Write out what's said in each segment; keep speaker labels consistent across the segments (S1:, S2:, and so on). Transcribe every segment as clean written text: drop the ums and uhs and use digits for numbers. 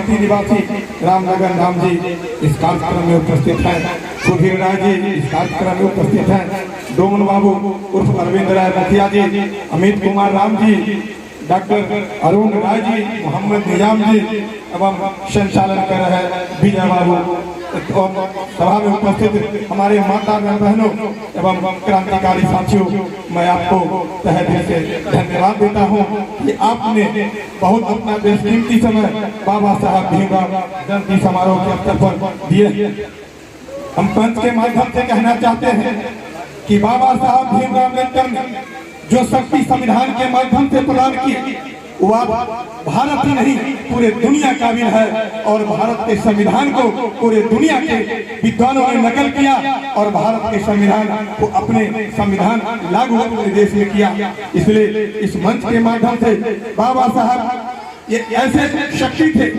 S1: बस्ती निवासी रामनगर राम जी इस कार्यक्रम में उपस्थित हैं। सुधीर राय जी इस कार्यक्रम में उपस्थित हैं। डोमन बाबू उर्फ अरविंद राय मुखिया जी, अमित कुमार राम जी, डॉक्टर अरुण राय जी, मोहम्मद निजाम जी एवं संचालन कर रहे हैं विजय बाबू। सभा में उपस्थित हमारे माता बहनों एवं क्रांतिकारी साथियों, मैं आपको तहे दिल से धन्यवाद देता हूं कि आपने बहुत अपना बेशकीमती समय बाबा साहब भीमराव जयंती समारोह के अवसर पर दिए। हम पंच के माध्यम से कहना चाहते हैं कि बाबा साहब भीमराव अम्बेडकर ने जो शक्ति संविधान के माध्यम से प्रदान की, वह भारत ही नहीं पूरे दुनिया काबिल है। और भारत के संविधान को पूरे दुनिया के विद्वानों ने नकल किया और भारत के संविधान को अपने संविधान लागू अपने देश में किया। इसलिए इस मंच के माध्यम से बाबा साहब ये ऐसे शक्ति थे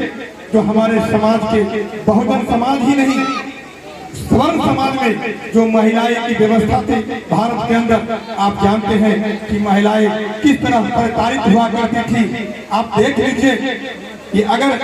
S1: जो हमारे समाज के, बहुजन समाज ही नहीं, स्वर्ण समाज में जो महिलाएं की व्यवस्था थी भारत के अंदर, आप जानते हैं कि महिलाएं किस तरह प्रताड़ित हुआ करती थी। आप देख लीजिए कि अगर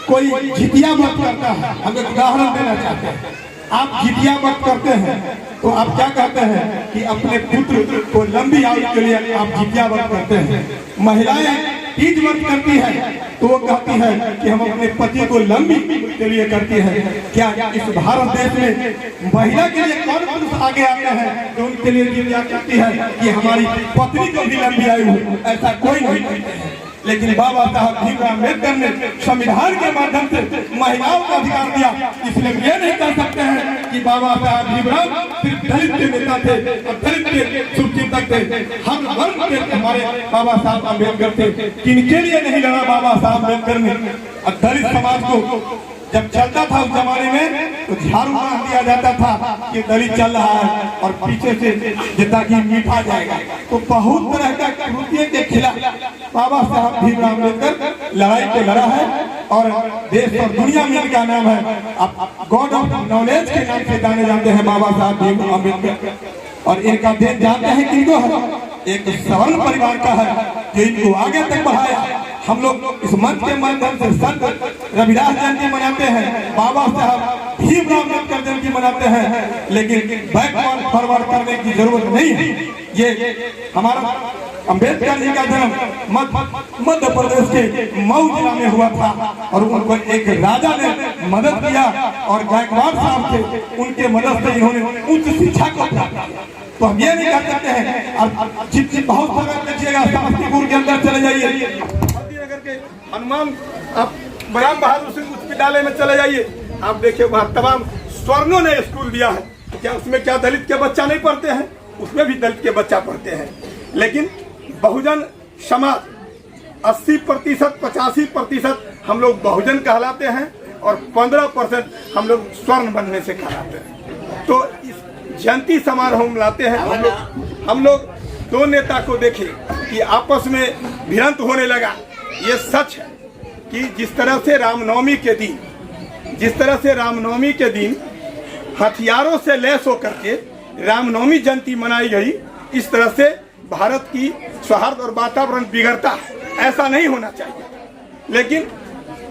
S1: कोई जितिया व्रत करता है, हम एक उदाहरण देना चाहते हैं, आप जितिया व्रत करते हैं तो आप क्या कहते हैं कि अपने पुत्र को लंबी आयु के लिए आप जितिया व्रत करते हैं। महिलाएं तीज व्रत करती है तो वो कहती है कि हम अपने पति को लंबी के लिए करती है। क्या इस भारत देश में महिला के लिए कौन पुरुष आगे आते हैं जो उनके लिए जितिया करती है कि हमारी पत्नी को भी लंबी आयु हो? ऐसा कोई नहीं करते हैं। लेकिन बाबा साहब भीमराव अम्बेडकर ने संविधान के माध्यम से महिलाओं को अधिकार दिया। इसलिए ये नहीं कह सकते हैं कि बाबा साहब भीमराव सिर्फ दलित के नेता थे और दलित के शुभचिंतक थे। हम वर्ग के हमारे बाबा साहब अम्बेडकर थे। किनके लिए नहीं लड़ा बाबा साहब अम्बेडकर ने? और दलित समाज को जब चलता था उस जमाने में तो झाड़ू मार दिया जाता था कि दलित चल रहा है और पीछे से जितना कि मीठा जाएगा। तो बहुत तरह का कृत्य के खिलाफ बाबा साहब भीमराव अम्बेडकर लड़ाई को लड़ा है और देश और दुनिया में इनका नाम है, आप गॉड ऑफ नॉलेज के नाम से जाने जाते हैं बाबा साहब भीमराव अम्बेडकर। और इनका देश जानते हैं किनको है? एक सवर्ण परिवार का है जो इनको आगे तक बढ़ाया। हम लोग इस मंच के माध्यम से संत रविदास जयंती मनाते हैं, बाबा साहब भीमराव अम्बेडकर जयंती मनाते हैं, लेकिन बैकवर्ड फॉरवर्ड करने की जरूरत नहीं है। ये हमारा अम्बेडकर जी का जन्म मध्य प्रदेश के मऊ जिला में हुआ था और उनको एक राजा ने मदद किया और गायकवाड़ साहब थे, उनके मदद से इन्होंने उच्च शिक्षा को प्राप्त किया। तो हम ये नहीं कर सकते हैं। और जितनी बहुत जगह देखिएगा, समस्तीपुर के अंदर चले जाइए, के हनुमान, आप बराम बहादुर सिंह उच्च विद्यालय में चले जाइए, आप देखिए वहाँ तमाम स्वर्णों ने स्कूल दिया है। क्या उसमें क्या दलित के बच्चा नहीं पढ़ते हैं? उसमें भी दलित के बच्चा पढ़ते हैं। लेकिन बहुजन समाज 80% 85% हम लोग बहुजन कहलाते हैं और 15% हम लोग स्वर्ण बनने से कहलाते हैं। तो इस जयंती समारोह में लाते हैं हम लोग दो नेता को देखे कि आपस में भिड़ंत होने लगा। ये सच है कि जिस तरह से रामनवमी के दिन हथियारों से लैस होकर के रामनवमी जयंती मनाई गई, इस तरह से भारत की सौहार्द और वातावरण बिगड़ता है। ऐसा नहीं होना चाहिए। लेकिन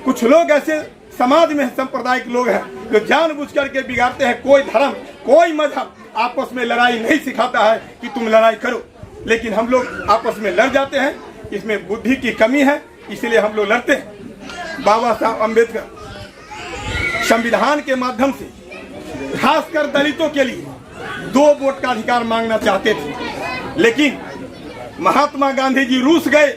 S1: कुछ लोग ऐसे समाज में सांप्रदायिक लोग हैं जो जानबूझ करके बिगाड़ते हैं। कोई धर्म, कोई मजहब आपस में लड़ाई नहीं सिखाता है कि तुम लड़ाई करो, लेकिन हम लोग आपस में लड़ जाते हैं। इसमें बुद्धि की कमी है, इसलिए हम लोग लड़ते हैं। बाबा साहब अम्बेडकर संविधान के माध्यम से खासकर दलितों के लिए 2 वोट का अधिकार मांगना चाहते थे, लेकिन महात्मा गांधी जी रूस गए।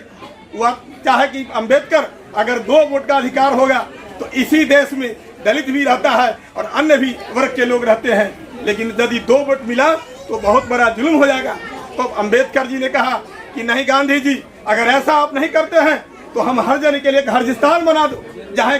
S1: वह चाहे कि अम्बेडकर अगर 2 वोट का अधिकार होगा तो इसी देश में दलित भी रहता है और अन्य भी वर्ग के लोग रहते हैं, लेकिन यदि 2 वोट मिला तो बहुत बड़ा जुल्म हो जाएगा। तो अम्बेडकर जी ने कहा कि नहीं गांधी जी, अगर ऐसा आप नहीं करते हैं तो हम हर जन के लिए एक हर्जिस्तान बना दो, जहाँ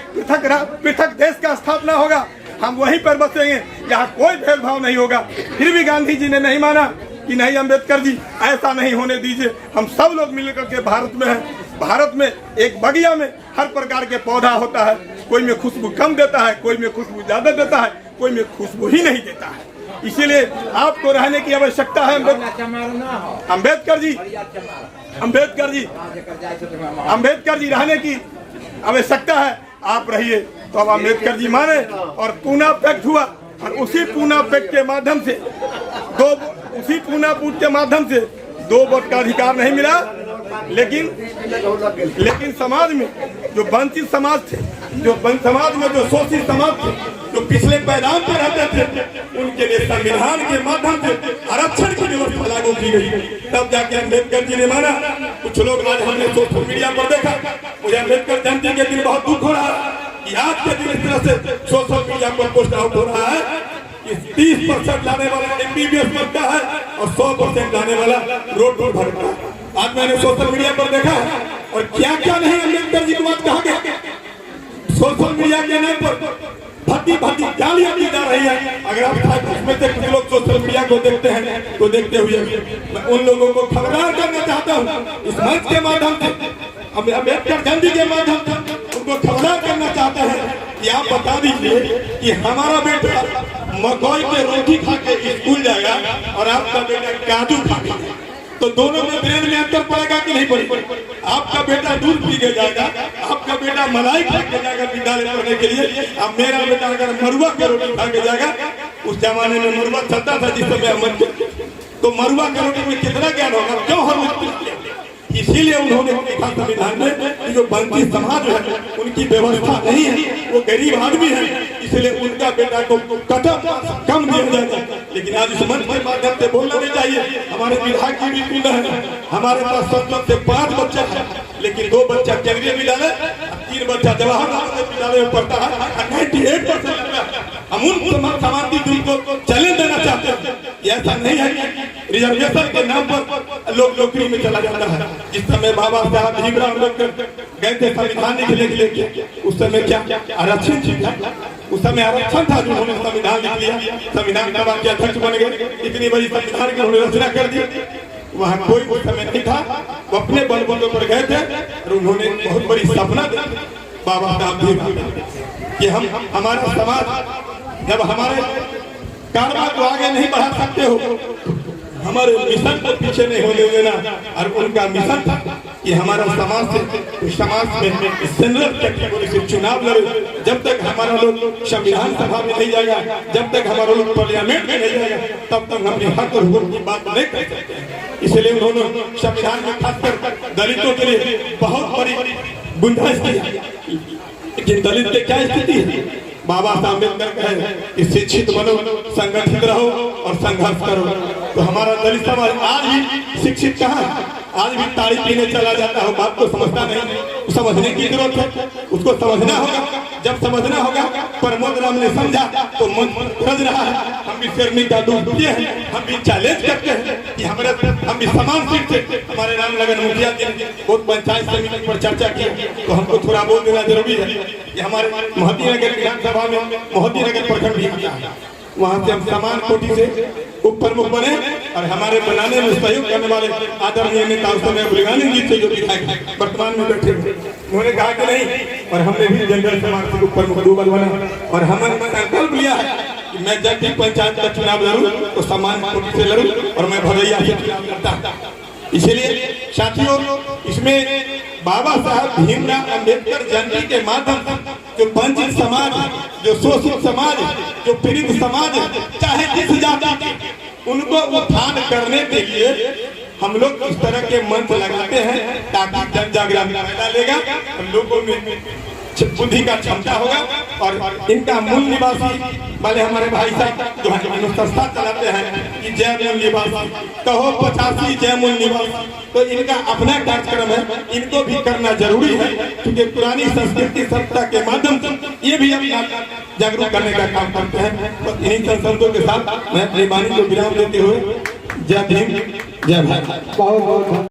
S1: पृथक देश का स्थापना होगा, हम वहीं पर बसेंगे जहाँ कोई भेदभाव नहीं होगा। फिर भी गांधी जी ने नहीं माना कि नहीं अम्बेडकर जी ऐसा नहीं होने दीजिए, हम सब लोग मिलकर के भारत में हैं। भारत में एक बगिया में हर प्रकार के पौधा होता है, कोई में खुशबू कम देता है, कोई में खुशबू ज्यादा देता है, कोई में खुशबू ही नहीं देता है। इसीलिए आपको रहने की आवश्यकता है। अम्बेडकर जी रहने की आवश्यकता है। आप रहिए। तो अब अम्बेडकर जी माने और पूना पैक्ट हुआ और उसी पूना पैक्ट के माध्यम से दो वोट का अधिकार नहीं मिला। लेकिन समाज में जो वंचित समाज थे, समाज में जो शोषित समाज थे, जो पिछले पैदान पर रहते थे, उनके लिए संविधान के माध्यम से आरक्षण की व्यवस्था लागू की गई। तब जाके अम्बेडकर जी ने माना। कुछ लोग आज हमने सोशल मीडिया पर देखा, मुझे अम्बेडकर जयंती के दिन बहुत दुख हो रहा है कि आज के दिन इस तरह से सोशल मीडिया पर पोस्ट आउट हो रहा है कि 30% लाने वाला MBBS बनता है और 100% लाने वाला रोड भरता है। आज मैंने सोशल मीडिया पर देखा है और क्या क्या नहीं अम्बेडकर जी की बात कहा गया। सोशल मीडिया के नाम पर भद्दी गालियां दी जा रही है। अगर आप इसमें से कुछ लोग सोशल मीडिया को देखते हैं तो देखते हुए मैं उन लोगों को खबरदार करना चाहता हूँ, इस मंच के माध्यम से, अम्बेडकर जयंती के माध्यम से उनको खबरदार करना चाहते हैं कि आप बता दीजिए कि हमारा बेटा मकई के रोटी खा के स्कूल जाएगा और आपका बेटा काजू खा के, तो दोनों में ब्रेन में अंतर पड़ेगा कि नहीं पड़ेगा? आपका बेटा दूध पी के जाएगा, आपका बेटा मलाई खा के जाएगा विद्यालय पढ़ने के लिए, अब मेरा बेटा अगर मरुआ के रोटी खा के जाएगा। उस जमाने में मरुआ चलता था जिस समय हम, तो मरुआ के रोटी में कितना ज्ञान होगा? क्यों हम इसीलिए उन्होंने लिखा संविधान में कि जो वंचित समाज है उनकी व्यवस्था नहीं है, वो गरीब आदमी है, इसलिए उनका बेटा को कम दिया जाए। लेकिन आज इस मंच के माध्यम से बोलना नहीं चाहिए। हमारे विधायक की भी सुन रहे हैं, हमारे पास संसद से 5 बच्चे हैं, लेकिन 2 बच्चा केंद्रीय विद्यालय, 3 बच्चा जवाहरलाल विद्यालय में पढ़ता है। 98% हम उन समाज को चैलेंज देना चाहते हैं। ऐसा नहीं है कि रिजर्वेशन के नाम पर लोग नौकरी में चला जाता है। जिस समय बाबा साहब भीमराव अम्बेडकर गए थे संविधान लिखने के लिए, उस समय क्या आरक्षण था? उस समय आरक्षण था जो उन्होंने संविधान लिख लिया, संविधान सभा के अध्यक्ष बन गए, इतनी बड़ी संविधान की उन्होंने रचना कर दी। वहाँ कोई उस समय नहीं था, वो अपने बलबूते पर गए थे और उन्होंने बहुत बड़ी सपना देखी बाबा साहब भीमराव कि हम हमारा समाज जब हमारे कारवा को आगे नहीं बढ़ा सकते हो, हमारे मिशन को पीछे नहीं होने देना। और उनका मिशन था कि हमारा समाज में जनरल कैटेगरी से चुनाव लड़े। जब तक हमारा लोग संविधान सभा में नहीं जाएगा, जब तक हमारा लोग पार्लियामेंट में नहीं जाएगा, तब तक हम हक और हुकूक की बात नहीं कर सकते। इसलिए उन्होंने संविधान में खासकर दलितों के लिए बहुत बड़ी गुंजाइश की। लेकिन दलित की क्या स्थिति है? बाबा साहब अम्बेडकर कहे कि शिक्षित बनो, संगठित रहो और संघर्ष करो। तो हमारा दलित समाज आज भी शिक्षित कहाँ है? आज भी ताड़ी पीने चला जाता है, बात को समझता नहीं। समझने की जरूरत है, उसको समझना होगा। जब समझना होगा, प्रमोद राम ने समझा तो मन समझ रहा है। हम भी शेरनी का दूध पिए हैं, हम भी चैलेंज करते हैं कि हम भी समान सीट से। हमारे राम लगन मुखिया जी ने बहुत पंचायत समिति पर चर्चा की, तो हमको थोड़ा बोल देना जरूरी है कि हमारे मोहद्दीनगर विधानसभा में मोहद्दीनगर प्रखंड भी आता है, वहाँ से हम समान कोटि से उप प्रमुख बने और हमारे बनाने में सहयोग करने वाले आदरणीय नेता उस समय बुलगानी जी से जो विधायक वर्तमान में बैठे हुए, उन्होंने कहा कि नहीं, और हमने भी जनरल समाज से उप प्रमुख 2 बार बना और हमने संकल्प लिया है कि मैं जब भी पंचायत का चुनाव लड़ूं तो समान कोटि से लड़ूं और मैं भदैया से चुनाव लड़ता। इसलिए साथियों, इसमें बाबा साहब भीमराव अम्बेडकर जयंती के माध्यम से जो वंचित समाज, जो शोषित समाज, जो पीड़ित समाज, चाहे किस जाति के, उनको उत्थान करने के लिए हम लोग इस तरह के मंच लगाते हैं ताकि जन जागरण पैदा लेगा और लोगों में बुद्धि का क्षमता होगा। और इनका मूल निवासी वाले हमारे भाई साहब जो संस्था चलाते हैं कि जय मूल निवासी कहो 85 जय मूल निवासी, तो इनका अपना कार्यक्रम है, इनको भी करना जरूरी है क्योंकि पुरानी संस्कृति सत्ता के माध्यम से ये भी अपना जागरूक करने का काम करते हैं। तो इन्हीं संसदों के साथ मैं अपनी वाणी को विराम देते हुए जय भीम, जय भारत।